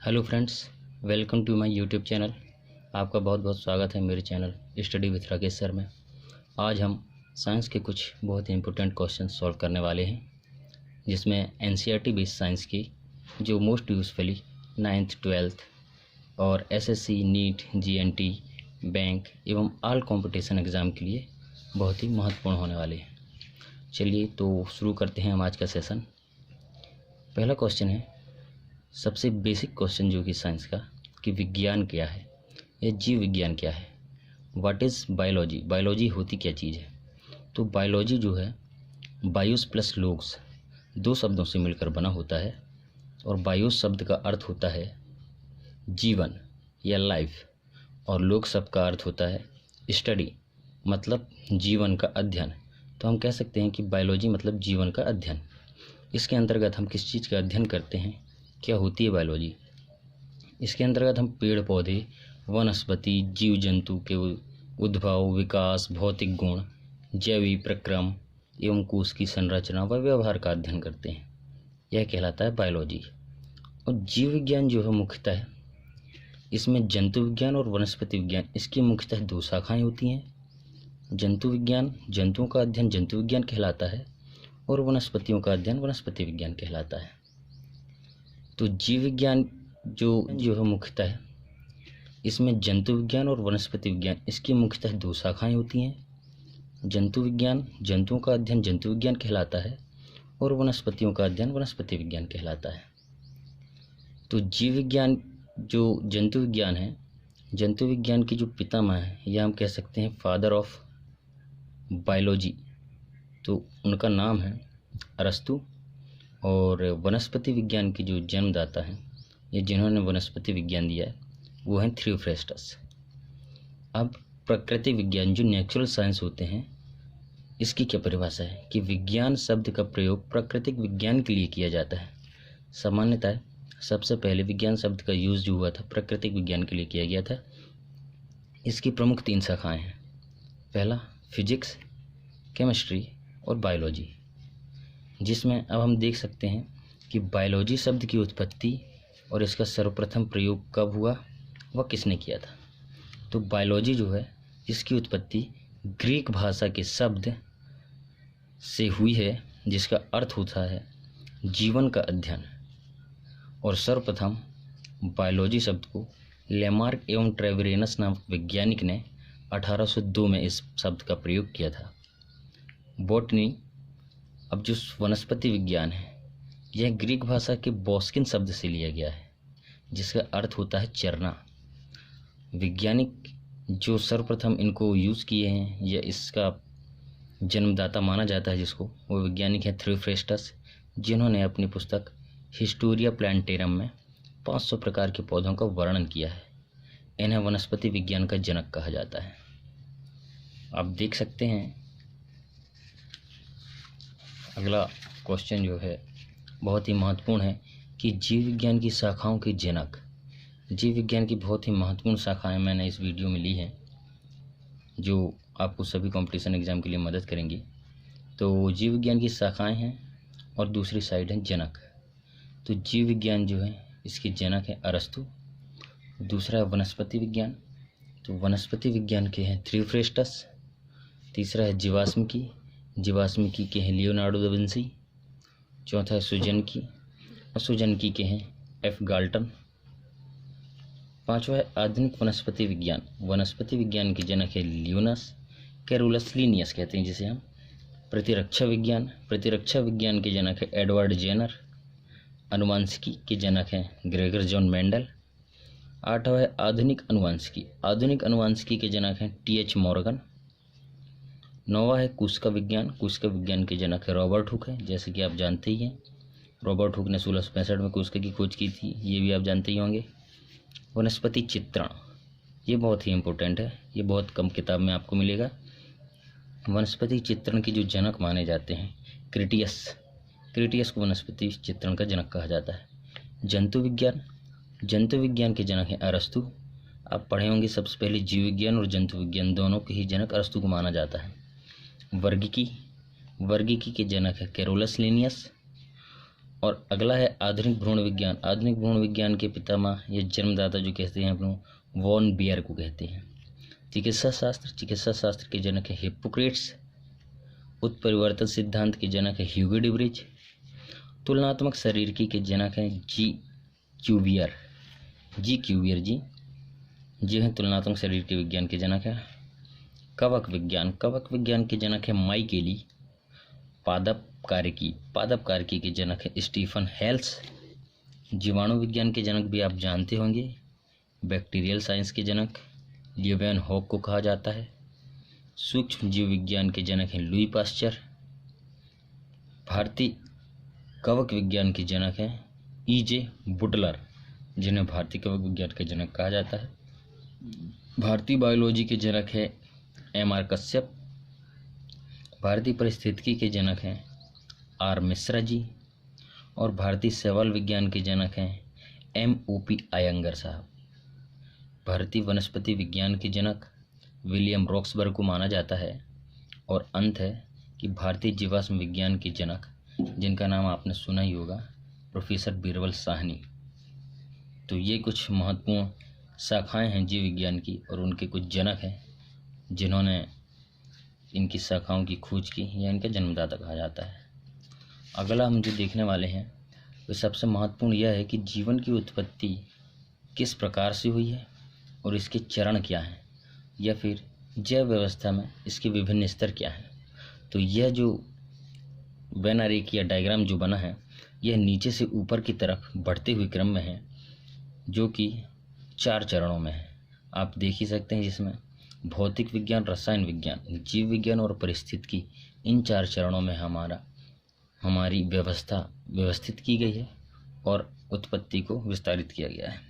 Hello friends, welcome to my YouTube channel. आपका बहुत बहुत स्वागत है मेरे channel study with Rakesh sir में। आज हम साइंस के कुछ बहुत ही इंपॉर्टेंट क्वेश्चन सॉल्व करने वाले हैं, जिसमें एनसीईआरटी बेस्ड साइंस की जो मोस्ट यूजफुली 9th 12th और एसएससी, नीट, जीएनटी, बैंक एवं ऑल कंपटीशन एग्ज़ाम के लिए बहुत ही महत्वपूर्ण होने वाले हैं। चलिए तो शुरू करते हैं हम आज का सेशन। पहला क्वेश्चन है, सबसे बेसिक क्वेश्चन जो कि साइंस का, कि विज्ञान क्या है या जीव विज्ञान क्या है। What is biology? बायोलॉजी होती क्या चीज़ है? तो बायोलॉजी जो है बायोस प्लस लोग्स दो शब्दों से मिलकर बना होता है, और बायोस शब्द का अर्थ होता है जीवन या लाइफ, और लोग शब्द का अर्थ होता है स्टडी, मतलब जीवन का अध्ययन। तो हम कह सकते हैं कि बायोलॉजी मतलब जीवन का अध्ययन। इसके अंतर्गत हम किस चीज़ का अध्ययन करते हैं, क्या होती है बायोलॉजी? इसके अंतर्गत हम पेड़ पौधे, वनस्पति, जीव जंतु के उद्भव, विकास, भौतिक गुण, जैविक प्रक्रम एवं कोश की संरचना व व्यवहार का अध्ययन करते हैं। यह कहलाता है बायोलॉजी। और जीव विज्ञान जो है मुख्यतः इसमें जंतु विज्ञान और वनस्पति विज्ञान, इसकी मुख्यतः दो शाखाएं होती हैं। जंतु विज्ञान, जंतुओं का अध्ययन जंतु विज्ञान कहलाता है, और वनस्पतियों का अध्ययन वनस्पति विज्ञान कहलाता है। तो जीव विज्ञान जो है मुख्यतः इसमें जंतु विज्ञान और वनस्पति विज्ञान, इसकी मुख्यतः दो शाखाएं होती हैं। जंतु विज्ञान, जंतुओं का अध्ययन जंतु विज्ञान कहलाता है, और वनस्पतियों का अध्ययन वनस्पति विज्ञान कहलाता है। तो जीव विज्ञान जो जंतु विज्ञान है, जंतु विज्ञान की जो पितामह है, या हम कह सकते हैं फादर ऑफ बायोलॉजी, तो उनका नाम है अरस्तु। और वनस्पति विज्ञान की जो जन्मदाता हैं, ये जिन्होंने वनस्पति विज्ञान दिया है, वो हैं थियोफ्रेस्टस। अब प्रकृति विज्ञान जो नेचुरल साइंस होते हैं, इसकी क्या परिभाषा है कि विज्ञान शब्द का प्रयोग प्राकृतिक विज्ञान के लिए किया जाता है। सामान्यतः सबसे पहले विज्ञान शब्द का यूज़ जो हुआ था प्राकृतिक विज्ञान के लिए किया गया था। इसकी प्रमुख तीन शाखाएं हैं। पहला फिजिक्स, केमिस्ट्री और बायोलॉजी, जिसमें अब हम देख सकते हैं कि बायोलॉजी शब्द की उत्पत्ति और इसका सर्वप्रथम प्रयोग कब हुआ, वह किसने किया था। तो बायोलॉजी जो है इसकी उत्पत्ति ग्रीक भाषा के शब्द से हुई है, जिसका अर्थ होता है जीवन का अध्ययन। और सर्वप्रथम बायोलॉजी शब्द को लेमार्क एवं ट्रेवेरिनस नामक वैज्ञानिक ने 1802 में इस शब्द का प्रयोग किया था। बॉटनी, अब जो वनस्पति विज्ञान है, यह ग्रीक भाषा के बॉस्किन शब्द से लिया गया है, जिसका अर्थ होता है चरना। वैज्ञानिक जो सर्वप्रथम इनको यूज़ किए हैं या इसका जन्मदाता माना जाता है जिसको, वो वैज्ञानिक है थियोफ्रेस्टस, जिन्होंने अपनी पुस्तक हिस्टोरिया प्लांटेरम में 500 प्रकार के पौधों का वर्णन किया है। इन्हें वनस्पति विज्ञान का जनक कहा जाता है। आप देख सकते हैं अगला क्वेश्चन जो है बहुत ही महत्वपूर्ण है कि जीव विज्ञान की शाखाओं के जनक। जीव विज्ञान की बहुत ही महत्वपूर्ण शाखाएं मैंने इस वीडियो में ली हैं, जो आपको सभी कंपटीशन एग्जाम के लिए मदद करेंगी। तो जीव विज्ञान की शाखाएं हैं और दूसरी साइड है जनक। तो जीव विज्ञान जो है इसके जनक है अरस्तु। दूसरा है वनस्पति विज्ञान, तो वनस्पति विज्ञान के हैं थियोफ्रेस्टस। तीसरा है जीवाश्मिकी, जीवाश्मिकी के हैं लियोनार्डो दा विंसी। चौथा है सुजनकी, और सुजनकी के हैं एफ गाल्टन। पांचवा है आधुनिक वनस्पति विज्ञान। वनस्पति विज्ञान के जनक है लियोनस कैरोलस लीनियस कहते हैं जिसे हम। प्रतिरक्षा विज्ञान, प्रतिरक्षा विज्ञान के जनक है एडवर्ड जेनर। अनुवांशिकी के जनक हैं ग्रेगर जॉन मेंडल। आठवां है आधुनिक अनुवांशिकी, आधुनिक अनुवांशिकी के जनक हैं टीएच मॉर्गन। नौवां है कोशिका विज्ञान, कोशिका विज्ञान के जनक है रॉबर्ट हुक है, जैसे कि आप जानते ही हैं। रॉबर्ट हुक ने 1665 में कोशिका की खोज की थी, ये भी आप जानते ही होंगे। वनस्पति चित्रण, ये बहुत ही इम्पोर्टेंट है, ये बहुत कम किताब में आपको मिलेगा। वनस्पति चित्रण के जो जनक माने जाते हैं क्रिटियस, क्रिटियस को वनस्पति चित्रण का जनक कहा जाता है। जंतु विज्ञान, जंतु विज्ञान के जनक हैं अरस्तु। आप पढ़े होंगे सबसे पहले जीव विज्ञान और जंतु विज्ञान दोनों के ही जनक अरस्तु को माना जाता है। वर्गीकी, वर्गीकी के जनक है कैरोलस लीनियस। और अगला है आधुनिक भ्रूण विज्ञान। आधुनिक भ्रूण विज्ञान के पितामह या जन्मदाता जो कहते हैं अपनों, वॉन बियर को कहते हैं। चिकित्सा शास्त्र के जनक है हिप्पोक्रेट्स। उत्परिवर्तन सिद्धांत के जनक है ह्यूगो डिब्रिज। तुलनात्मक शारीरिकी के जनक हैं जी क्यूवियर जी हैं तुलनात्मक शरीर के विज्ञान के जनक है। कवक विज्ञान के जनक है माइकेली। पादप कार्यकी के जनक है स्टीफन हेल्स। जीवाणु विज्ञान के जनक भी आप जानते होंगे, बैक्टीरियल साइंस के जनक लियोवेन हॉक को कहा जाता है। सूक्ष्म जीव विज्ञान के जनक हैं लुई पास्चर। भारतीय कवक विज्ञान के जनक हैं E.J. बुटलर, जिन्हें भारतीय कवक विज्ञान के जनक कहा जाता है। भारतीय बायोलॉजी के जनक है M.R. कश्यप। भारतीय परिस्थितिकी के जनक हैं R. मिश्रा जी। और भारतीय शैवाल विज्ञान के जनक हैं M.O.P. अयंगर साहब। भारतीय वनस्पति विज्ञान के जनक विलियम रॉक्सबर्ग को माना जाता है। और अंत है कि भारतीय जीवाश्म विज्ञान के जनक, जिनका नाम आपने सुना ही होगा, प्रोफेसर बीरबल साहनी। तो ये कुछ महत्वपूर्ण शाखाएं हैं जीव विज्ञान की, और उनके कुछ जनक हैं जिन्होंने इनकी शाखाओं की खोज की या इनका जन्मदाता कहा जाता है। अगला हम जो देखने वाले हैं वो सबसे महत्वपूर्ण यह है कि जीवन की उत्पत्ति किस प्रकार से हुई है और इसके चरण क्या हैं, या फिर जैव व्यवस्था में इसके विभिन्न स्तर क्या हैं। तो यह जो वेन आरेख या डायग्राम जो बना है, यह नीचे से ऊपर की तरफ बढ़ते हुए क्रम में है, जो कि 4 चरणों में है। आप देख ही सकते हैं, जिसमें भौतिक विज्ञान, रसायन विज्ञान, जीव विज्ञान और परिस्थितिकी, इन 4 चरणों में हमारी व्यवस्था व्यवस्थित की गई है और उत्पत्ति को विस्तारित किया गया है।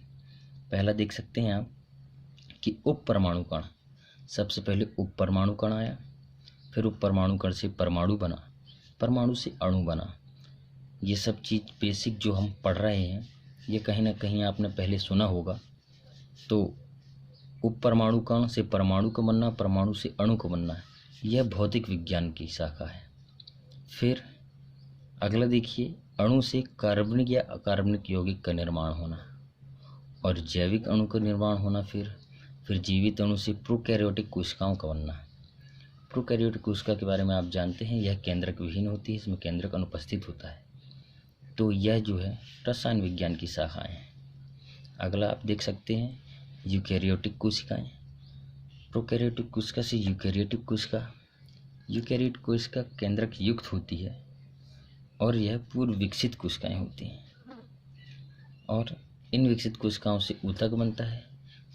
पहला देख सकते हैं आप कि उप परमाणु कण। सबसे पहले उप परमाणु कण आया, फिर उप परमाणु कण से परमाणु बना, परमाणु से अणु बना। ये सब चीज़ बेसिक जो हम पढ़ रहे हैं, ये कहीं ना कहीं आपने पहले सुना होगा। तो उप परमाणु कण से परमाणु को बनना, परमाणु से अणु को बनना, यह भौतिक विज्ञान की शाखा है। फिर अगला देखिए, अणु से कार्बनिक या अकार्बनिक यौगिक का निर्माण होना और जैविक अणु का निर्माण होना। फिर जीवित अणु से प्रोकैरियोटिक कोशिकाओं का बनना। प्रोकैरियोटिक कोशिका के बारे में आप जानते हैं, यह केंद्रक विहीन होती है, इसमें केंद्रक अनुपस्थित होता है। तो यह जो है रसायन विज्ञान की शाखाएं हैं। अगला आप देख सकते हैं यूकैरियोटिक कोशिकाएं। प्रोकैरियोटिक कोशिका से यूकैरियोटिक कोशिका। यूकैरियोटिक कोशिका केंद्रक युक्त होती है और यह पूर्व विकसित कोशिकाएं होती हैं। और इन विकसित कोशिकाओं से ऊतक बनता है,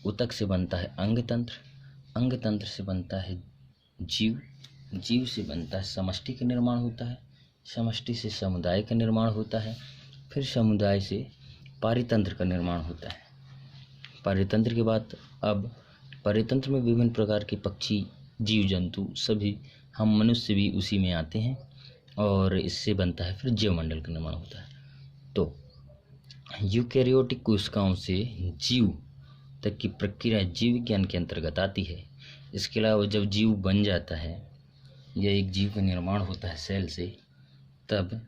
ऊतक से बनता है अंगतंत्र, अंगतंत्र से बनता है जीव, जीव से बनता है समष्टि का निर्माण होता है, समष्टि से समुदाय का निर्माण होता है, फिर समुदाय से पारितंत्र का निर्माण होता है। पारितंत्र के बाद अब पारितंत्र में विभिन्न प्रकार के पक्षी, जीव जंतु, सभी हम मनुष्य भी उसी में आते हैं और इससे बनता है फिर जीवमंडल का निर्माण होता है। तो यूकैरियोटिक कोशिकाओं से जीव तक की प्रक्रिया जीव विज्ञान के अंतर्गत आती है। इसके अलावा जब जीव बन जाता है या एक जीव का निर्माण होता है सेल से, तब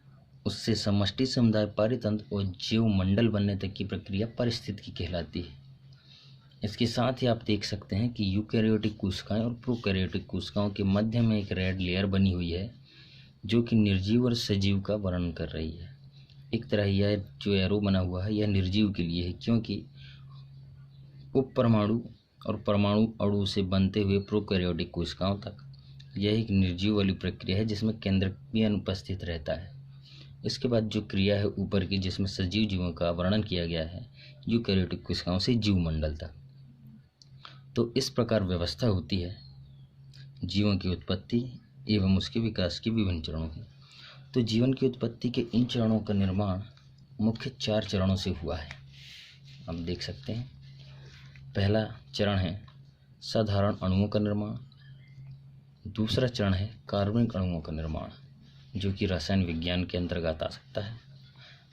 उससे समष्टि, समुदाय, पारितंत्र और जीवमंडल बनने तक की प्रक्रिया पारिस्थितिकी कहलाती है। इसके साथ ही आप देख सकते हैं कि यूकैरियोटिक कोशिकाएं और प्रोकैरियोटिक कोशिकाओं के मध्य में एक रेड लेयर बनी हुई है, जो कि निर्जीव और सजीव का वर्णन कर रही है। एक तरह यह जो एरो बना हुआ है, यह निर्जीव के लिए है, क्योंकि उप परमाणु और परमाणु अणु से बनते हुए प्रोकैरियोटिक कोशिकाओं तक यह एक निर्जीव वाली प्रक्रिया है, जिसमें केंद्रक भी अनुपस्थित रहता है। इसके बाद जो क्रिया है ऊपर की, जिसमें सजीव जीवों का वर्णन किया गया है, यूकैरियोटिक कोशिकाओं से जीवमंडल तक। तो इस प्रकार व्यवस्था होती है जीवों की उत्पत्ति एवं उसके विकास की विभिन्न चरणों की। तो जीवन की उत्पत्ति के इन चरणों का निर्माण मुख्य 4 चरणों से हुआ है। आप देख सकते हैं, पहला चरण है साधारण अणुओं का निर्माण, दूसरा चरण है कार्बनिक अणुओं का निर्माण, जो कि रसायन विज्ञान के अंतर्गत आ सकता है।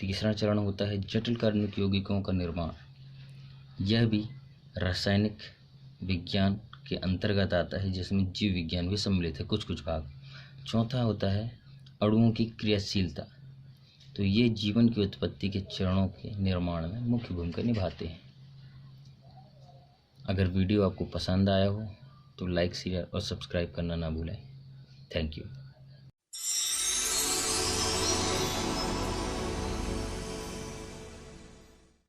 तीसरा चरण होता है जटिल कार्बनिक यौगिकों का निर्माण, यह भी रासायनिक विज्ञान के अंतर्गत आता है, जिसमें जीव विज्ञान भी सम्मिलित है कुछ कुछ भाग। चौथा होता है अणुओं की क्रियाशीलता, तो ये जीवन की उत्पत्ति के चरणों के निर्माण में मुख्य भूमिका निभाते हैं। अगर वीडियो आपको पसंद आया हो तो लाइक, शेयर और सब्सक्राइब करना ना भूलें। Thank you.